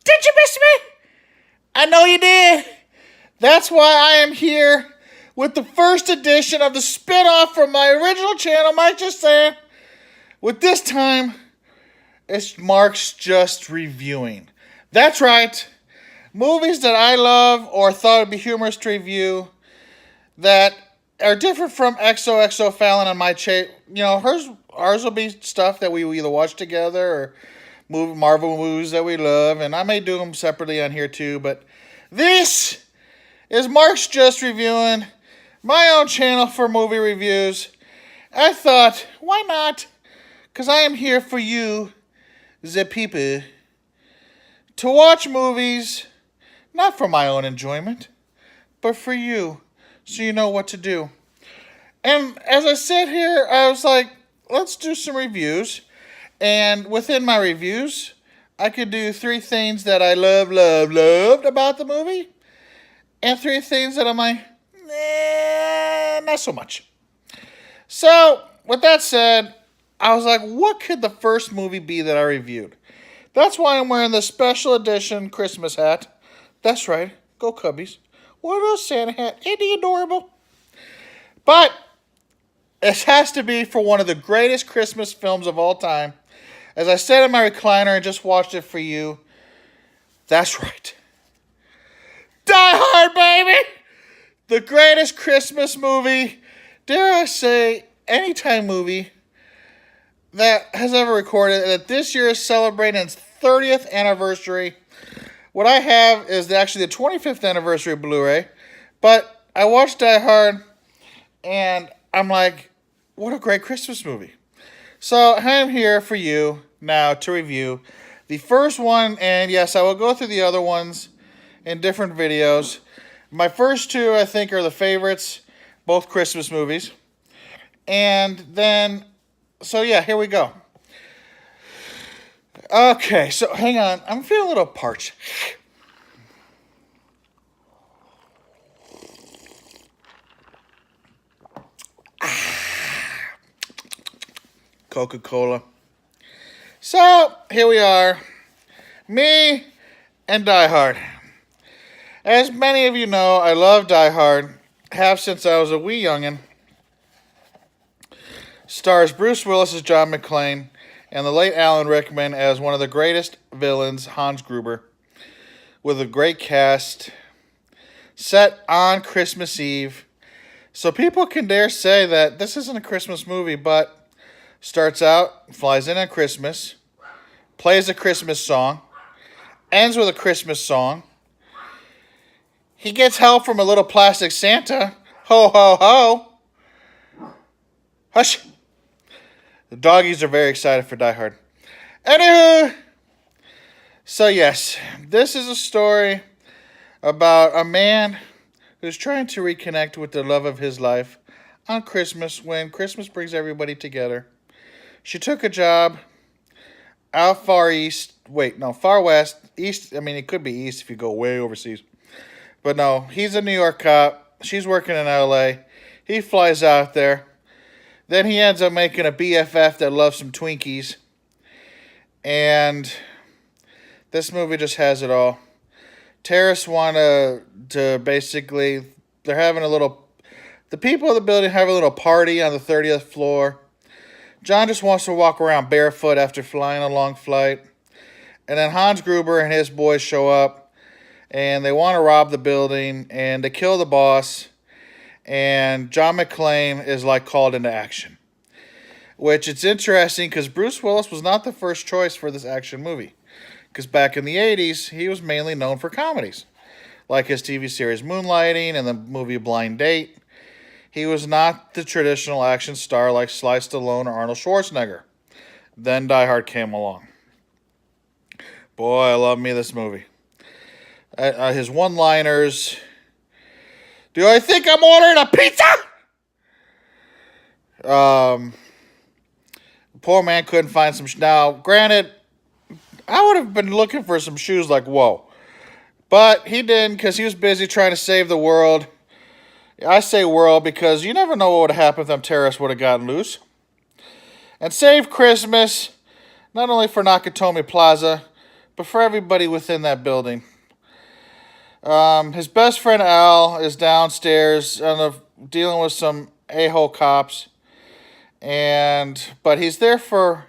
Did you miss me? I know you did. That's why I am here with the first edition of the spin-off from my original channel, Mike Just Saying. With this time, it's Mark's Just Reviewing. That's right. Movies that I love or thought would be humorous to review that are different from XOXO Fallon on my channel. You know, ours will be stuff that we either watch together or Marvel movies that we love, and I may do them separately on here too, but this is Mark's Just Reviewing, my own channel for movie reviews. I thought, why not? Because I am here for you, the people, to watch movies, not for my own enjoyment, but for you, so you know what to do. And as I sit here, I was like, let's do some reviews. And within my reviews, I could do 3 things that I loved about the movie. And 3 things that I'm like, not so much. So, with that said, I was like, what could the first movie be that I reviewed? That's why I'm wearing the special edition Christmas hat. That's right. Go Cubbies. What a Santa hat. Ain't he adorable? But it has to be for one of the greatest Christmas films of all time. As I sat in my recliner and just watched it for you. That's right. Die Hard, baby! The greatest Christmas movie, dare I say, anytime movie that has ever recorded. That this year is celebrating its 30th anniversary. What I have is actually the 25th anniversary Blu-ray. But I watched Die Hard, and I'm like, what a great Christmas movie. So I'm here for you now to review the first one, and yes, I will go through the other ones in different videos. My first 2, I think, are the favorites, both Christmas movies. And then, so yeah, here we go. Okay, so hang on. I'm feeling a little parched. Coca-Cola. So, here we are. Me and Die Hard. As many of you know, I love Die Hard. Have since I was a wee youngin'. Stars Bruce Willis as John Mcclane and the late Alan Rickman as one of the greatest villains, Hans Gruber. With a great cast. Set on Christmas Eve. So people can dare say that this isn't a Christmas movie, but starts out, flies in on Christmas, plays a Christmas song, ends with a Christmas song. He gets help from a little plastic Santa. Ho, ho, ho. Hush. The doggies are very excited for Die Hard. Anywho, so yes, this is a story about a man who's trying to reconnect with the love of his life on Christmas when Christmas brings everybody together. She took a job out far west, east. I mean, it could be east if you go way overseas. But no, he's a New York cop. She's working in L.A. He flies out there. Then he ends up making a BFF that loves some Twinkies. And this movie just has it all. Terrorists want to basically, they're having the people of the building have a little party on the 30th floor. John just wants to walk around barefoot after flying a long flight. And then Hans Gruber and his boys show up. And they want to rob the building. And they kill the boss. And John Mcclane is like called into action. Which it's interesting because Bruce Willis was not the first choice for this action movie. Because back in the 80s, he was mainly known for comedies. Like his TV series Moonlighting and the movie Blind Date. He was not the traditional action star like Sly Stallone or Arnold Schwarzenegger. Then Die Hard came along. Boy, I love me this movie. His one-liners. Do I think I'm ordering a pizza? Poor man couldn't find some. Now, granted, I would have been looking for some shoes like, whoa. But he didn't because he was busy trying to save the world. I say world because you never know what would have happened if them terrorists would have gotten loose. and save Christmas, not only for Nakatomi Plaza, but for everybody within that building. His best friend Al is downstairs dealing with some a-hole cops, but he's there for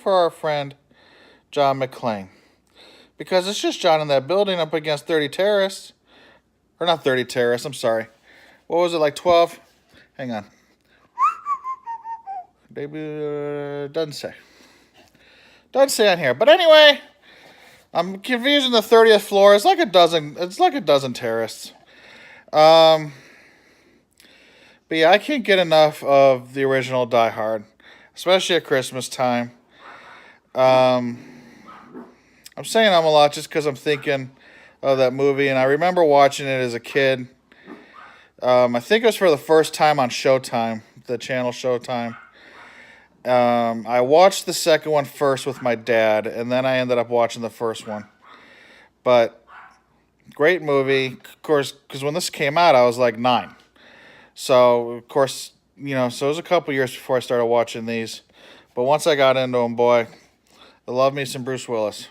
our friend John Mcclane, because it's just John in that building up against 30 terrorists, or not 30 terrorists. I'm sorry. What was it, like 12? Hang on. Doesn't say on here. But anyway, I'm confusing the 30th floor. It's like a dozen terrorists. But yeah, I can't get enough of the original Die Hard, especially at Christmas time. I'm saying a lot just because I'm thinking of that movie, and I remember watching it as a kid. I think it was for the first time on Showtime, the channel Showtime. I watched the second one first with my dad, and then I ended up watching the first one. But great movie, of course, because when this came out, I was like 9. So, of course, so it was a couple years before I started watching these. But once I got into them, boy, I love me some Bruce Willis.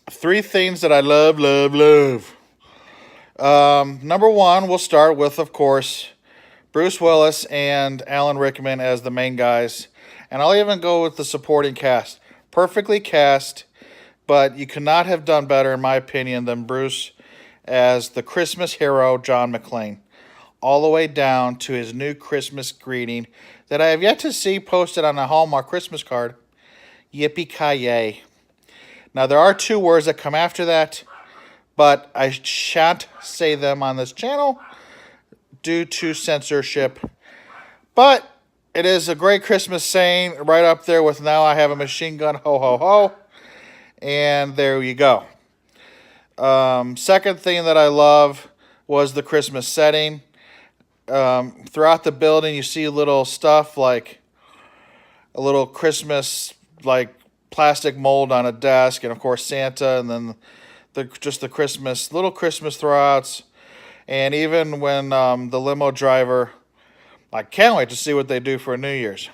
3 things that I love. Number 1, we'll start with, of course, Bruce Willis and Alan Rickman as the main guys. And I'll even go with the supporting cast. Perfectly cast, but you could not have done better, in my opinion, than Bruce as the Christmas hero, John Mcclane. All the way down to his new Christmas greeting that I have yet to see posted on a Hallmark Christmas card. Yippee-ki-yay. Now, there are 2 words that come after that, but I shan't say them on this channel due to censorship. But it is a great Christmas saying, right up there with "Now I have a machine gun, ho ho ho." And there you go. Second thing that I love was the Christmas setting. Throughout the building, you see little stuff like a little Christmas, like plastic mold on a desk, and of course Santa, and then the little Christmas throwouts. And even when the limo driver, I can't wait to see what they do for New Year's.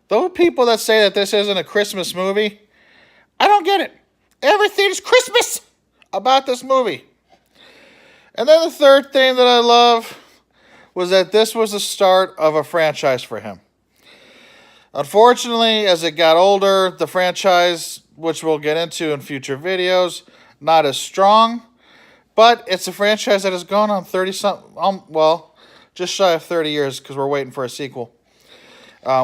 Those people that say that this isn't a Christmas movie, I don't get it. Everything's Christmas about this movie. And then the third thing that I love was that this was the start of a franchise for him. Unfortunately, as it got older, the franchise, which we'll get into in future videos, not as strong. But it's a franchise that has gone on 30-something, just shy of 30 years, because we're waiting for a sequel,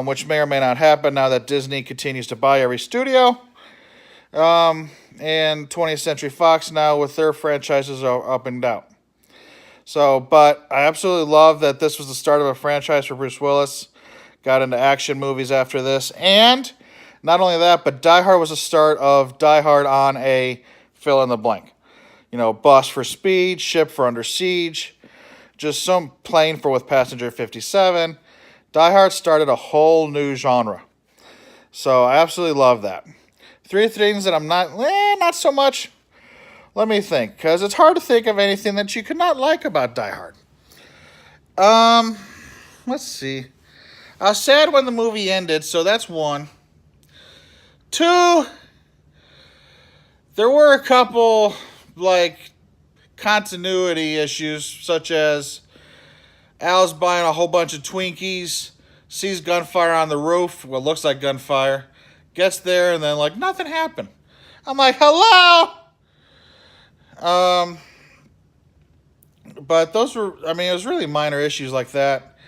which may or may not happen now that Disney continues to buy every studio. And 20th Century Fox now with their franchises are up and down. So, but I absolutely love that this was the start of a franchise for Bruce Willis. Got into action movies after this. And not only that, but Die Hard was the start of Die Hard on a fill in the blank. Bus for Speed, Ship for Under Siege, just some plane for With Passenger 57. Die Hard started a whole new genre. So I absolutely love that. 3 things that I'm not so much. Let me think, because it's hard to think of anything that you could not like about Die Hard. Let's see. I was sad when the movie ended, so that's 1. 2, there were a couple continuity issues, such as Al's buying a whole bunch of Twinkies, sees gunfire on the roof, what looks like gunfire, gets there, and then nothing happened. I'm like, hello. But those were, it was really minor issues like that.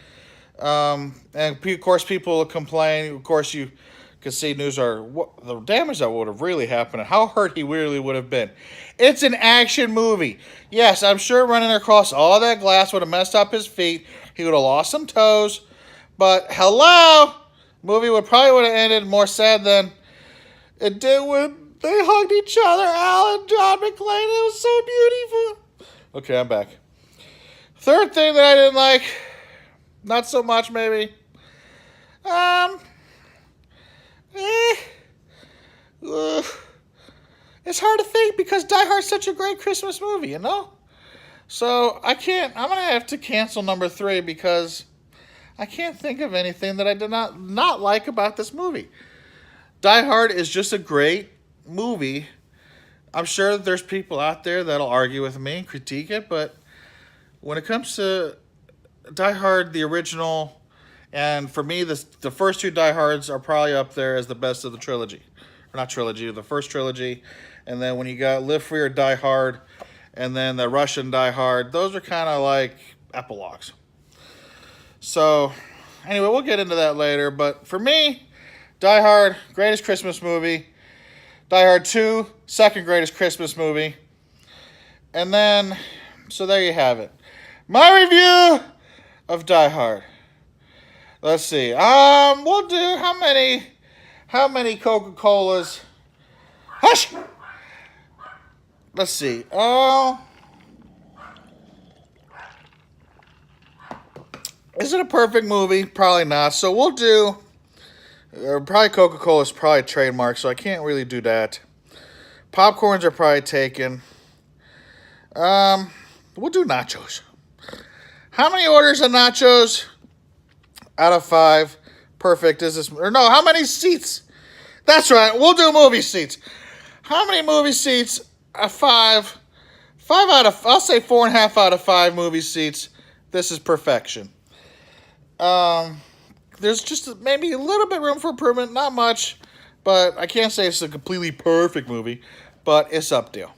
And of course people will complain. Of course you could see what the damage that would have really happened and how hurt he really would have been. It's an action movie. Yes, I'm sure running across all that glass would have messed up his feet. He would have lost some toes. But hello, movie would have ended more sad than it did when they hugged each other, Al and John Mcclane. It was so beautiful. Okay, I'm back. Third thing that I didn't like, not so much maybe. It's hard to think because Die Hard's such a great Christmas movie, So I'm going to have to cancel number 3 because I can't think of anything that I did not like about this movie. Die Hard is just a great movie. I'm sure that there's people out there that'll argue with me and critique it, but when it comes to Die Hard, the original, and for me, the first two Die Hards are probably up there as the best of the trilogy. Or not trilogy, the first trilogy. And then when you got Live Free or Die Hard, and then the Russian Die Hard, those are kind of like epilogues. So, anyway, we'll get into that later. But for me, Die Hard, greatest Christmas movie. Die Hard 2, second greatest Christmas movie. And then, so there you have it. My review of Die Hard. Let's see. We'll do how many Coca-Colas? Hush! Let's see. Is it a perfect movie? Probably not. So we'll do, probably Coca-Cola is probably a trademark, so I can't really do that. Popcorns are probably taken. We'll do nachos. How many orders of nachos out of 5 perfect is this? Or no, how many seats? That's right, we'll do movie seats. How many movie seats? 5 out of, I'll say 4.5 out of 5 movie seats. This is perfection. There's just maybe a little bit room for improvement, not much, but I can't say it's a completely perfect movie, but it's up there.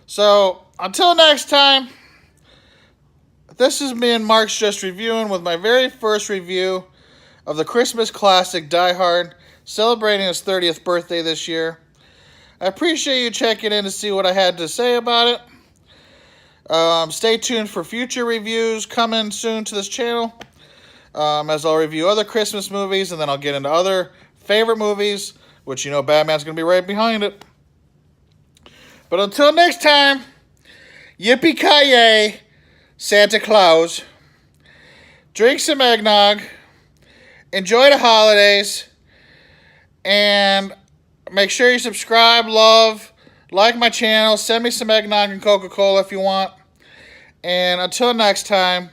So, until next time, this is me and Mark's Just Reviewing with my very first review of the Christmas classic Die Hard, celebrating his 30th birthday this year. I appreciate you checking in to see what I had to say about it. Stay tuned for future reviews coming soon to this channel, as I'll review other Christmas movies, and then I'll get into other favorite movies, which you know Batman's going to be right behind it. But until next time, yippee-ki-yay, Santa Claus. Drink some eggnog. Enjoy the holidays. And make sure you subscribe, love, like my channel. Send me some eggnog and Coca-Cola if you want. And until next time,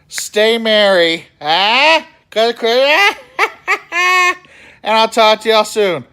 stay merry. And I'll talk to y'all soon.